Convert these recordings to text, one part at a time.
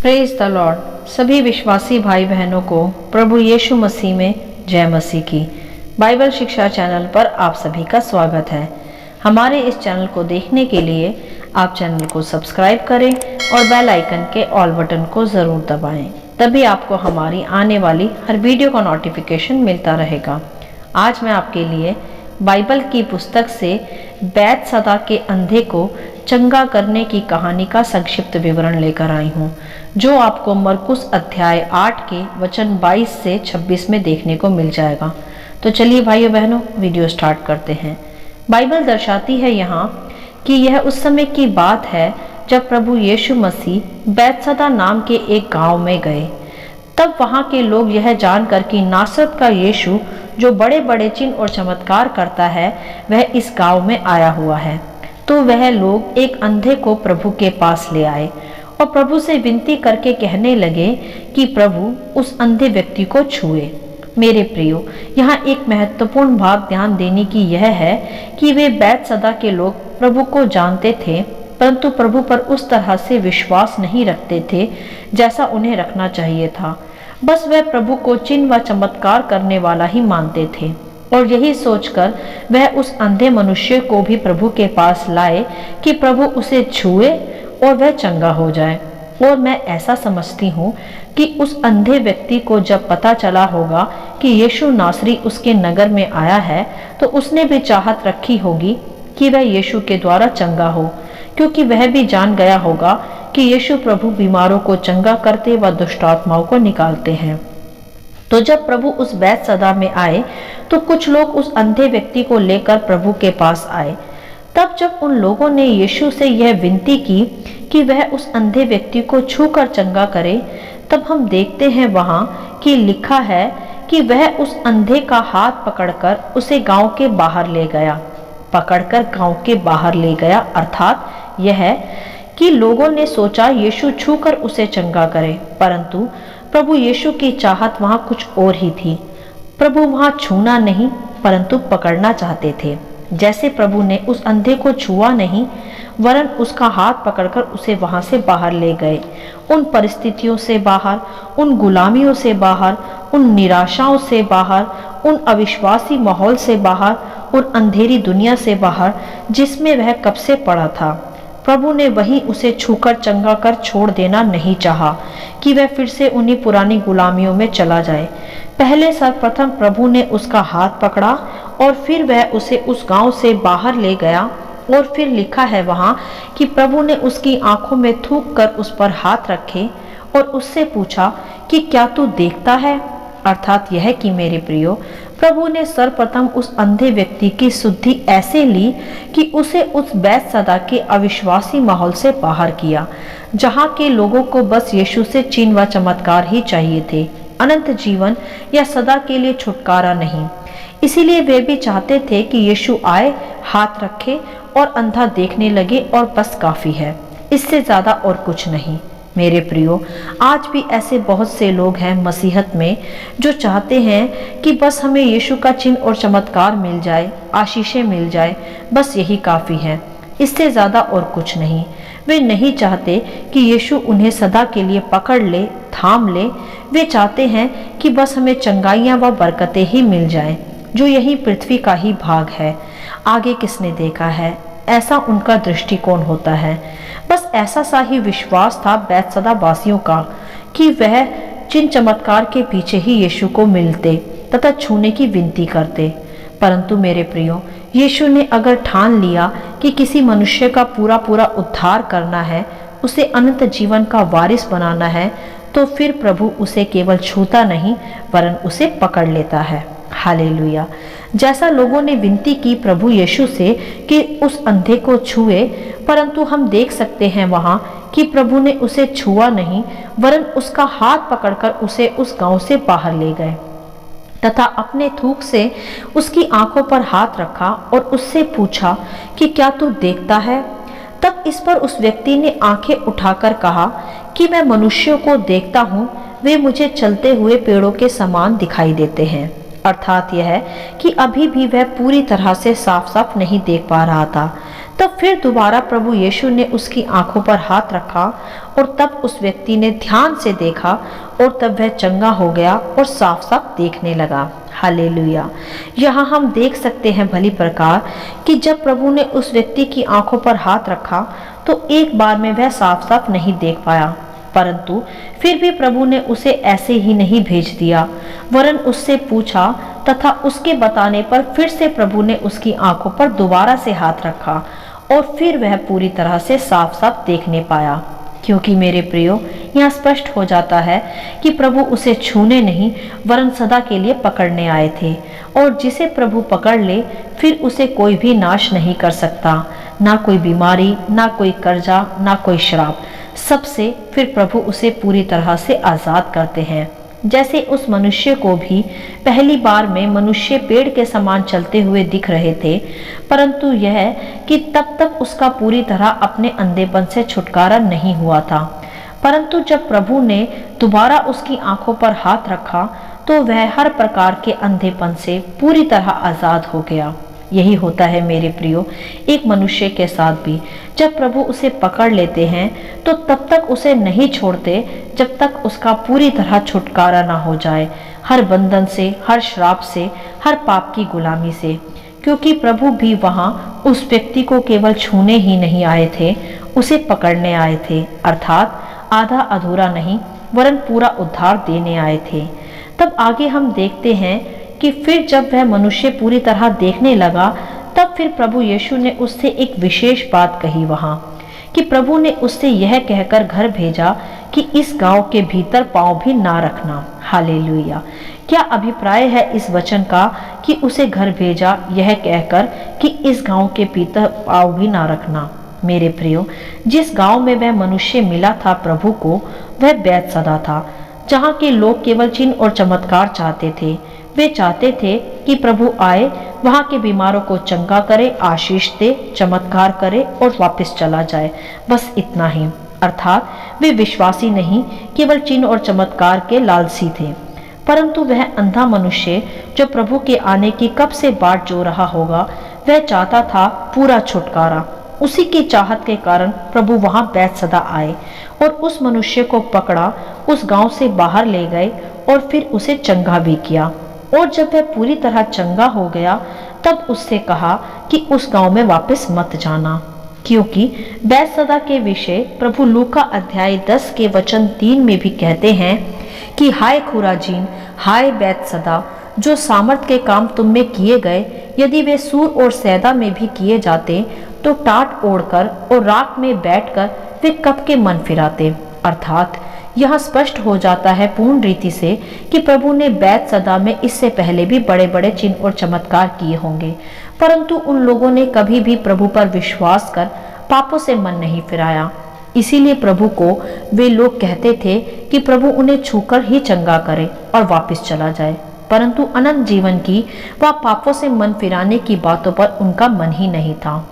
Praise the Lord. सभी विश्वासी भाई बहनों को प्रभु यीशु मसीह में जय मसीह की। बाइबल शिक्षा चैनल पर आप सभी का स्वागत है। हमारे इस चैनल को देखने के लिए आप चैनल को सब्सक्राइब करें और बेल आइकन के ऑल बटन को ज़रूर दबाएं, तभी आपको हमारी आने वाली हर वीडियो का नोटिफिकेशन मिलता रहेगा। आज मैं आपके लिए बाइबल की पुस्तक से बैतसदा के अंधे को चंगा करने की कहानी का संक्षिप्त विवरण लेकर आई हूँ, जो आपको मरकुस अध्याय 8 के वचन 22 से 26 में देखने को मिल जाएगा। तो चलिए भाइयों बहनों, वीडियो स्टार्ट करते हैं। बाइबल दर्शाती है यहाँ कि यह उस समय की बात है जब प्रभु यीशु मसीह बैतसदा नाम के एक गांव में गए। तब वहां के लोग यह जानकर कि नासरत का यीशु जो बड़े बड़े चिन्ह और चमत्कार करता है वह इस गांव में आया हुआ है, तो वह लोग एक अंधे को प्रभु के पास ले आए और प्रभु से विनती करके कहने लगे कि प्रभु उस अंधे व्यक्ति को छुए। मेरे प्रियो, यहाँ एक महत्वपूर्ण बात ध्यान देने की यह है कि वे बैतसदा के लोग प्रभु को जानते थे, परंतु प्रभु पर उस तरह से विश्वास नहीं रखते थे जैसा उन्हें रखना चाहिए था। बस वह प्रभु को चिन्ह व चमत्कार करने वाला ही मानते थे और यही सोचकर वह उस अंधे मनुष्य को भी प्रभु के पास लाए कि प्रभु उसे छुए और वह चंगा हो जाए। और मैं ऐसा समझती हूँ कि उस अंधे व्यक्ति को जब पता चला होगा कि यीशु नासरी उसके नगर में आया है, तो उसने भी चाहत रखी होगी कि वह यीशु के द्वारा चंगा हो, क्योंकि वह भी जान गया होगा कि यीशु प्रभु बीमारों को चंगा करते व दुष्ट आत्माओं को निकालते हैं। तो जब प्रभु उस बैतसदा में आए तो कुछ लोग उस अंधे व्यक्ति को लेकर प्रभु के पास आए। तब जब उन लोगों ने यीशु से यह विनती की कि वह उस अंधे व्यक्ति को छूकर चंगा करे, तब हम देखते हैं वहाँ कि लिखा है कि वह उस अंधे का हाथ पकड़कर उसे गांव के बाहर ले गया। पकड़कर गांव के बाहर ले गया अर्थात यह कि लोगों ने सोचा यीशु छूकर उसे चंगा करे, परंतु प्रभु यीशु की चाहत वहां कुछ और ही थी। प्रभु वहां छूना नहीं परंतु पकड़ना चाहते थे। जैसे प्रभु ने उस अंधे को छुआ नहीं, वरन उसका हाथ पकड़कर उसे वहां से बाहर ले गए। उन परिस्थितियों से बाहर, उन गुलामियों से बाहर, उन निराशाओं से बाहर, उन अविश्वासी माहौल से बाहर, उन अंधेरी दुनिया से बाहर जिसमें वह कब से पड़ा था। प्रभु ने वहीं उसे छूकर चंगा कर छोड़ देना नहीं चाहा कि वह फिर से उन्हीं पुरानी गुलामियों में चला जाए। पहले सर्वप्रथम प्रभु ने उसका हाथ पकड़ा और फिर वह उसे उस गांव से बाहर ले गया। और फिर लिखा है वहां कि प्रभु ने उसकी आंखों में थूक कर उस पर हाथ रखे और उससे पूछा कि क्या तू देखता है। अर्थात यह कि मेरे प्रियो, प्रभु ने सर्वप्रथम उस अंधे व्यक्ति की शुद्धि ऐसे ली कि उसे उस बैतसदा के अविश्वासी माहौल से बाहर किया, जहाँ के लोगों को बस यीशु से चिन्ह व चमत्कार ही चाहिए थे, अनंत जीवन या सदा के लिए छुटकारा नहीं। इसीलिए वे भी चाहते थे कि यीशु आए, हाथ रखे और अंधा देखने लगे और बस काफी है, इससे ज्यादा और कुछ नहीं। मेरे प्रियो, आज भी ऐसे बहुत से लोग हैं मसीहत में जो चाहते हैं कि बस हमें यीशु का चिन्ह और चमत्कार मिल जाए, आशीषें मिल जाए, बस यही काफ़ी है, इससे ज़्यादा और कुछ नहीं। वे नहीं चाहते कि यीशु उन्हें सदा के लिए पकड़ ले, थाम ले। वे चाहते हैं कि बस हमें चंगाइयाँ व बरकतें ही मिल जाएं, जो यही पृथ्वी का ही भाग है। आगे किसने देखा है, ऐसा उनका दृष्टिकोण होता है। बस ऐसा सा ही विश्वास था बैतसदा वासियों का कि वह चिन्ह चमत्कार के पीछे ही यीशु को मिलते तथा छूने की विनती करते। परंतु मेरे प्रियो, यीशु ने अगर ठान लिया कि किसी मनुष्य का पूरा पूरा उद्धार करना है, उसे अनंत जीवन का वारिस बनाना है, तो फिर प्रभु उसे केवल छूता नहीं वरन उसे पकड़ लेता है। हालेलुया। जैसा लोगों ने विनती की प्रभु यीशु से कि उस अंधे को छुए, परंतु हम देख सकते हैं वहां कि प्रभु ने उसे छुआ नहीं वरन उसका हाथ पकड़कर उसे उस गांव से बाहर ले गए तथा अपने थूक से उसकी आंखों पर हाथ रखा और उससे पूछा कि क्या तू देखता है। तब इस पर उस व्यक्ति ने आंखें उठाकर कहा कि मैं मनुष्यों को देखता हूँ, वे मुझे चलते हुए पेड़ों के समान दिखाई देते हैं। अर्थात यह कि अभी भी वह पूरी तरह से साफ साफ नहीं देख पा रहा था। तब फिर दोबारा प्रभु यीशु ने उसकी आंखों पर हाथ रखा और तब उस व्यक्ति ने ध्यान से देखा और तब वह चंगा हो गया और साफ साफ देखने लगा। हालेलुया। यहाँ हम देख सकते हैं भली प्रकार कि जब प्रभु ने उस व्यक्ति की आंखों पर हाथ रखा तो एक बार में वह साफ साफ नहीं देख पाया, परंतु फिर भी प्रभु ने उसे ऐसे ही नहीं भेज दिया, वरन उससे पूछा तथा उसके बताने पर फिर से प्रभु ने उसकी आंखों पर दोबारा से हाथ रखा और फिर वह पूरी तरह से साफ साफ देखने पाया। क्योंकि मेरे प्रियो, यहाँ स्पष्ट हो जाता है कि प्रभु उसे छूने नहीं वरन सदा के लिए पकड़ने आए थे, और जिसे प्रभु पकड़ ले फिर उसे कोई भी नाश नहीं कर सकता, ना कोई बीमारी, ना कोई कर्जा, ना कोई श्राप। सबसे फिर प्रभु उसे पूरी तरह से आजाद करते हैं। जैसे उस मनुष्य को भी पहली बार में मनुष्य पेड़ के समान चलते हुए दिख रहे थे, परंतु यह कि तब तक उसका पूरी तरह अपने अंधेपन से छुटकारा नहीं हुआ था। परंतु जब प्रभु ने दोबारा उसकी आंखों पर हाथ रखा तो वह हर प्रकार के अंधेपन से पूरी तरह आजाद हो गया। यही होता है मेरे प्रियो एक मनुष्य के साथ भी। जब प्रभु उसे पकड़ लेते हैं तो तब तक उसे नहीं छोड़ते जब तक उसका पूरी तरह छुटकारा ना हो जाए, हर बंधन से, हर श्राप से, हर पाप की गुलामी से। क्योंकि प्रभु भी वहां उस व्यक्ति को केवल छूने ही नहीं आए थे, उसे पकड़ने आए थे, अर्थात आधा अधूरा नहीं वरन पूरा उद्धार देने आए थे। तब आगे हम देखते हैं कि फिर जब वह मनुष्य पूरी तरह देखने लगा तब फिर प्रभु यीशु ने उससे एक विशेष बात कही वहां, कि प्रभु ने उससे यह कहकर घर भेजा कि इस गांव के भीतर पांव भी ना रखना। हालेलुया। क्या अभिप्राय है इस वचन का कि उसे घर भेजा यह कहकर कि इस गांव के भीतर पांव भी ना रखना। मेरे प्रियो, जिस गांव में वह मनुष्य मिला था प्रभु को, वह बैतसदा था, जहाँ के लोग केवल चिन्ह और चमत्कार चाहते थे। वे चाहते थे कि प्रभु आए, वहां के बीमारों को चंगा करे, आशीष दे, चमत्कार करे और वापस चला जाए, बस इतना ही। अर्थात वे विश्वासी नहीं, केवल चिन्ह और चमत्कार के लालसी थे। परंतु वह अंधा मनुष्य जो प्रभु के आने की कब से बाट जो रहा होगा, वह चाहता था पूरा छुटकारा। उसी की चाहत के कारण प्रभु वहां बैतसदा आए और उस मनुष्य को पकड़ा, उस गांव से बाहर ले गए और फिर उसे चंगा भी किया। और जब वह पूरी तरह चंगा हो गया तब उससे कहा कि उस गांव में वापस मत जाना। क्योंकि बैतसदा के विषय प्रभु लूका अध्याय 10 के वचन 3 में भी कहते हैं कि हाय खुराजीन, हाय बैतसदा, जो सामर्थ के काम तुम में किए गए, यदि वे सूर और सैदा में भी किए जाते तो टाट ओढ़कर और राख में बैठकर वे कब के मन फिराते। अर्थात यह स्पष्ट हो जाता है पूर्ण रीति से कि प्रभु ने बैतसदा में इससे पहले भी बड़े बड़े चिन्ह और चमत्कार किए होंगे, परंतु उन लोगों ने कभी भी प्रभु पर विश्वास कर पापों से मन नहीं फिराया। इसीलिए प्रभु को वे लोग कहते थे कि प्रभु उन्हें छूकर ही चंगा करे और वापस चला जाए, परंतु अनंत जीवन की व पापों से मन फिराने की बातों पर उनका मन ही नहीं था।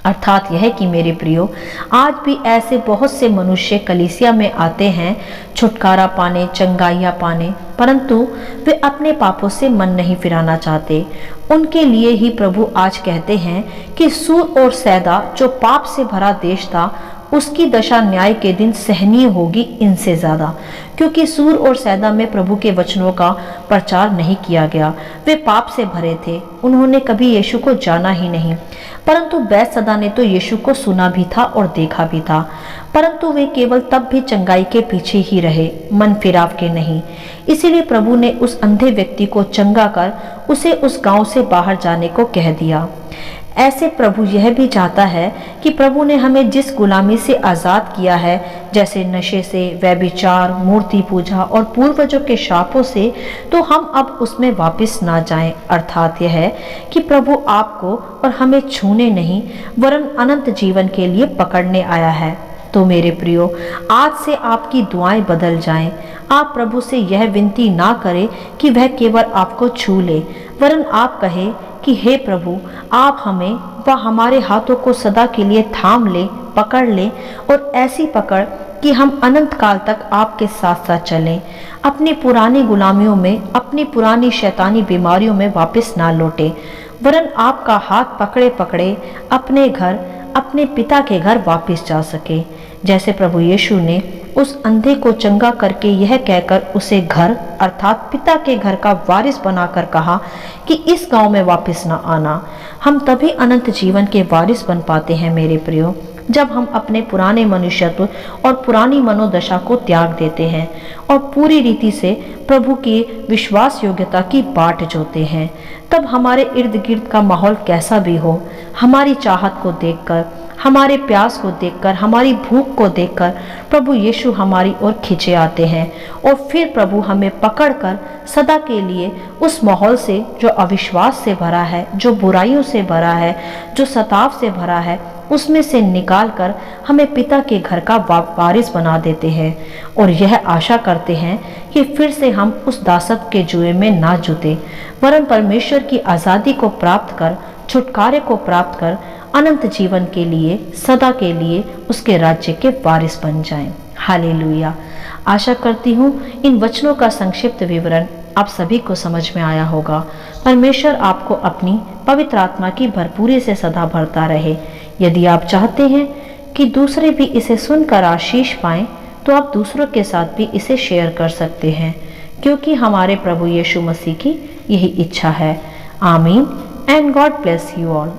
अर्थात यह कि मेरे प्रियो, आज भी ऐसे बहुत से मनुष्य कलीसिया में आते हैं छुटकारा पाने, चंगाइयाँ पाने, परंतु वे अपने पापों से मन नहीं फिराना चाहते। उनके लिए ही प्रभु आज कहते हैं कि सूर और सैदा जो पाप से भरा देश था, उसकी दशा न्याय के दिन सहनीय होगी इनसे ज्यादा। क्योंकि सूर और सैदा में प्रभु के वचनों का प्रचार नहीं किया गया, वे पाप से भरे थे, उन्होंने कभी यीशु को जाना ही नहीं। परंतु बैतसदा ने तो यीशु को सुना भी था और देखा भी था, परंतु वे केवल तब भी चंगाई के पीछे ही रहे, मन फिराव के नहीं। इसीलिए प्रभु ने उस अंधे व्यक्ति को चंगा कर उसे उस गांव से बाहर जाने को कह दिया। ऐसे प्रभु यह भी चाहता है कि प्रभु ने हमें जिस गुलामी से आज़ाद किया है, जैसे नशे से, व्यभिचार, मूर्ति पूजा और पूर्वजों के शापों से, तो हम अब उसमें वापस ना जाएं। अर्थात यह है कि प्रभु आपको और हमें छूने नहीं वरन अनंत जीवन के लिए पकड़ने आया है। तो मेरे प्रियो, आज से आपकी दुआएं बदल जाएं। आप प्रभु से यह विनती ना करें कि वह केवल आपको छू ले, वरन आप कहे कि हे प्रभु, आप हमें व हमारे हाथों को सदा के लिए थाम ले, पकड़ ले, और ऐसी पकड़ कि हम अनंत काल तक आपके साथ साथ चलें, अपनी पुरानी गुलामियों में, अपनी पुरानी शैतानी बीमारियों में वापस ना लौटे, वरन आपका हाथ पकड़े पकड़े अपने घर, अपने पिता के घर वापस जा सके। जैसे प्रभु यीशु ने उस अंधे को चंगा करके यह कहकर उसे घर अर्थात पिता के घर का वारिस बनाकर कहा कि इस गांव में वापस ना आना। हम तभी अनंत जीवन के वारिस बन पाते हैं मेरे प्रियो, जब हम अपने पुराने मनुष्यत्व और पुरानी मनोदशा को त्याग देते हैं और पूरी रीति से प्रभु की विश्वास योग्यता की बाट जोते हैं। तब हमारे इर्द गिर्द का माहौल कैसा भी हो, हमारी चाहत को देखकर, हमारे प्यास को देखकर, हमारी भूख को देखकर प्रभु यीशु हमारी ओर खींचे आते हैं और फिर प्रभु हमें पकड़कर सदा के लिए उस माहौल से जो अविश्वास से भरा है, जो बुराइयों से भरा है, जो सताव से भरा है, उसमें से निकालकर हमें पिता के घर का वारिस बना देते हैं और यह आशा करते हैं कि फिर से हम उस दासत्व के जुए में ना जुटे, वरन परमेश्वर की आज़ादी को प्राप्त कर, छुटकारे को प्राप्त कर, अनंत जीवन के लिए, सदा के लिए उसके राज्य के वारिस बन जाएं। हालेलुया। आशा करती हूँ इन वचनों का संक्षिप्त विवरण आप सभी को समझ में आया होगा। परमेश्वर आपको अपनी पवित्र आत्मा की भरपूरी से सदा भरता रहे। यदि आप चाहते हैं कि दूसरे भी इसे सुनकर आशीष पाएं, तो आप दूसरों के साथ भी इसे शेयर कर सकते हैं, क्योंकि हमारे प्रभु यीशु मसीह की यही इच्छा है। आमीन and God bless you all.